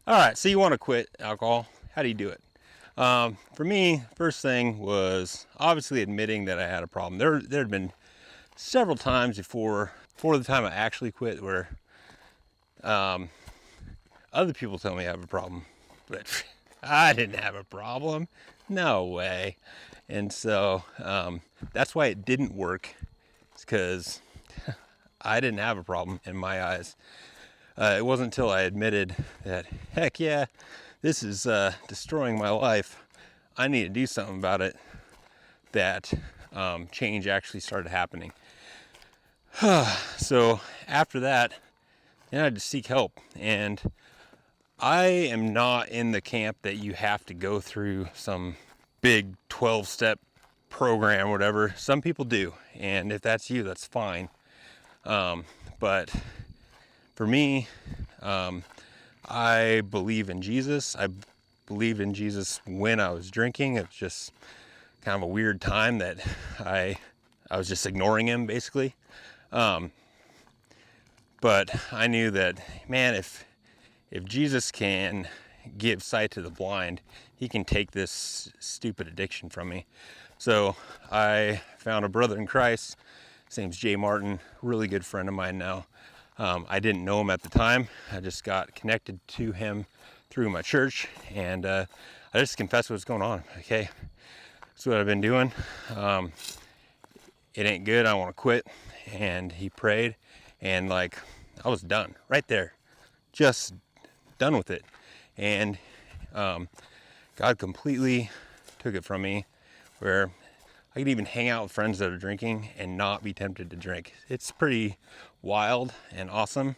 All right, so you want to quit alcohol. How do you do it? For me, first thing was obviously admitting that I had a problem. There had been several times before the time I actually quit where other people tell me I have a problem, but I didn't have a problem. No way. And so that's why it didn't work. It's because I didn't have a problem in my eyes. It wasn't until I admitted that, heck yeah, this is destroying my life. I need to do something about it, that change actually started happening. So after that, then I had to seek help. And I am not in the camp that you have to go through some big 12-step program or whatever. Some people do. And if that's you, that's fine. But for me, I believe in Jesus. I believed in Jesus when I was drinking. It was just kind of a weird time that I was just ignoring him, basically. But I knew that, man, if Jesus can give sight to the blind, he can take this stupid addiction from me. So I found a brother in Christ. His name's Jay Martin, really good friend of mine now. I didn't know him at the time. I just got connected to him through my church, and I just confessed what's going on. Okay, that's what I've been doing. It ain't good. I want to quit. And he prayed, and I was done right there, just done with it. And God completely took it from me, where I could even hang out with friends that are drinking and not be tempted to drink. It's pretty wild and awesome.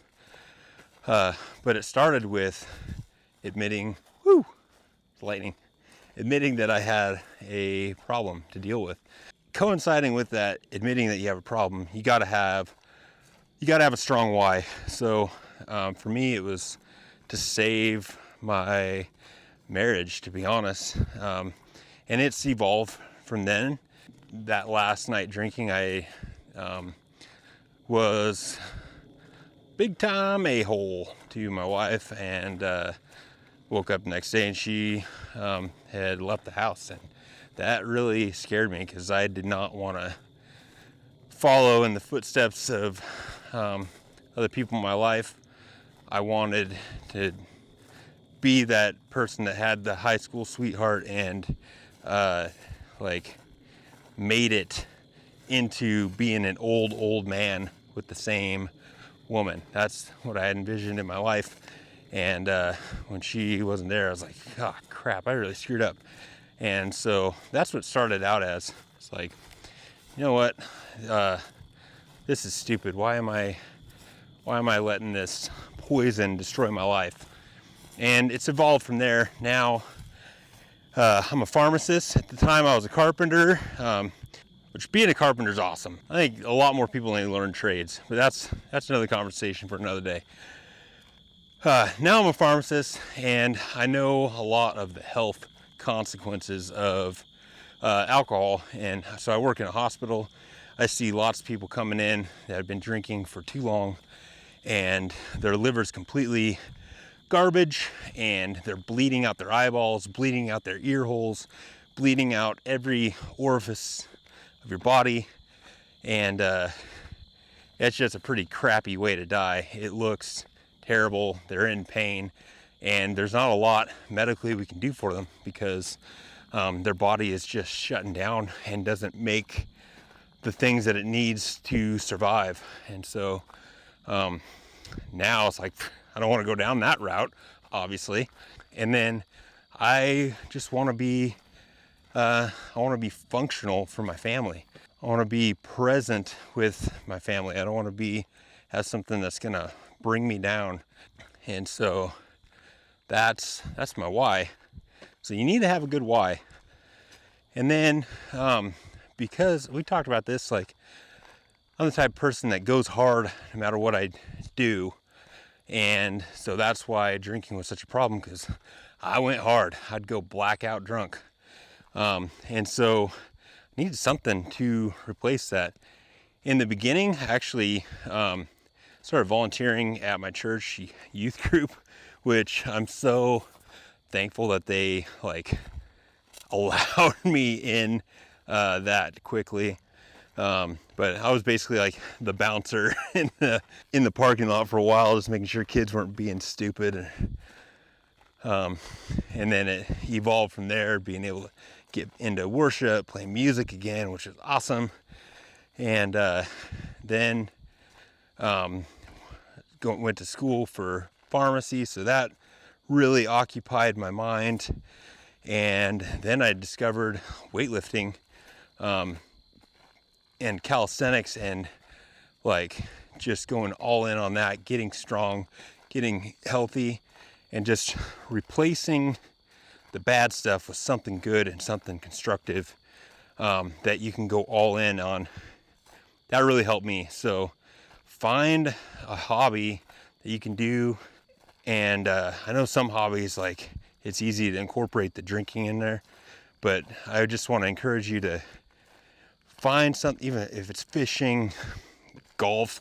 But it started with admitting, lightning, admitting that I had a problem to deal with. Coinciding with that, admitting that you have a problem, you gotta have a strong why. So for me, it was to save my marriage, to be honest. And it's evolved from then. That last night drinking, I was big time a-hole to my wife, and woke up the next day and she had left the house, and that really scared me because I did not want to follow in the footsteps of other people in my life. I wanted to be that person that had the high school sweetheart and made it into being an old man with the same woman. That's what I had envisioned in my life. And when she wasn't there, I was like, oh crap, I really screwed up. And so that's what started out as. It's like, you know what? This is stupid. Why am I letting this poison destroy my life? And it's evolved from there. Now I'm a pharmacist. At the time I was a carpenter, which being a carpenter is awesome. I think a lot more people need to learn trades, but that's another conversation for another day. Now I'm a pharmacist, and I know a lot of the health consequences of alcohol. And so I work in a hospital. I see lots of people coming in that have been drinking for too long, and their liver's completely garbage, and they're bleeding out their eyeballs, bleeding out their ear holes, bleeding out every orifice of your body. And it's just a pretty crappy way to die. It looks terrible. They're in pain, and there's not a lot medically we can do for them because their body is just shutting down and doesn't make the things that it needs to survive. And so now it's like, I don't want to go down that route, obviously. And then I just want to be functional for my family. I want to be present with my family. I don't want to have something that's going to bring me down. And so that's my why. So you need to have a good why. And then because we talked about this, I'm the type of person that goes hard no matter what I do. And so that's why drinking was such a problem, because I went hard. I'd go blackout drunk. And so I needed something to replace that. In the beginning, I actually started volunteering at my church youth group, which I'm so thankful that they like allowed me in that quickly. But I was basically like the bouncer in the parking lot for a while, just making sure kids weren't being stupid. And then it evolved from there, being able to get into worship, play music again, which is awesome. And then went to school for pharmacy, so that really occupied my mind. And then I discovered weightlifting and calisthenics, and like just going all in on that, getting strong, getting healthy, and just replacing the bad stuff with something good and something constructive that you can go all in on. That really helped me. So find a hobby that you can do. And I know some hobbies, like it's easy to incorporate the drinking in there, but I just want to encourage you to find something, even if it's fishing, golf,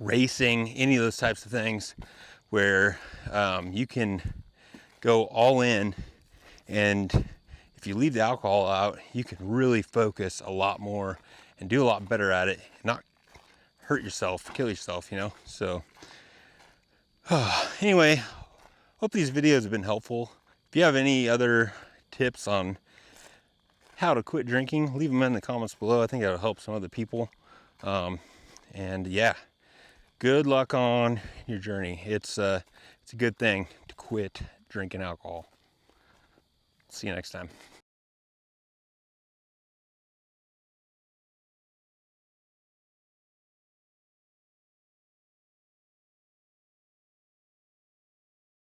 racing, any of those types of things, where you can go all in. And if you leave the alcohol out, you can really focus a lot more and do a lot better at it, not hurt yourself, kill yourself, you know. So anyway, hope these videos have been helpful. If you have any other tips on how to quit drinking, leave them in the comments below. I think that'll help some other people. And yeah, good luck on your journey. It's a good thing to quit drinking alcohol. See you next time.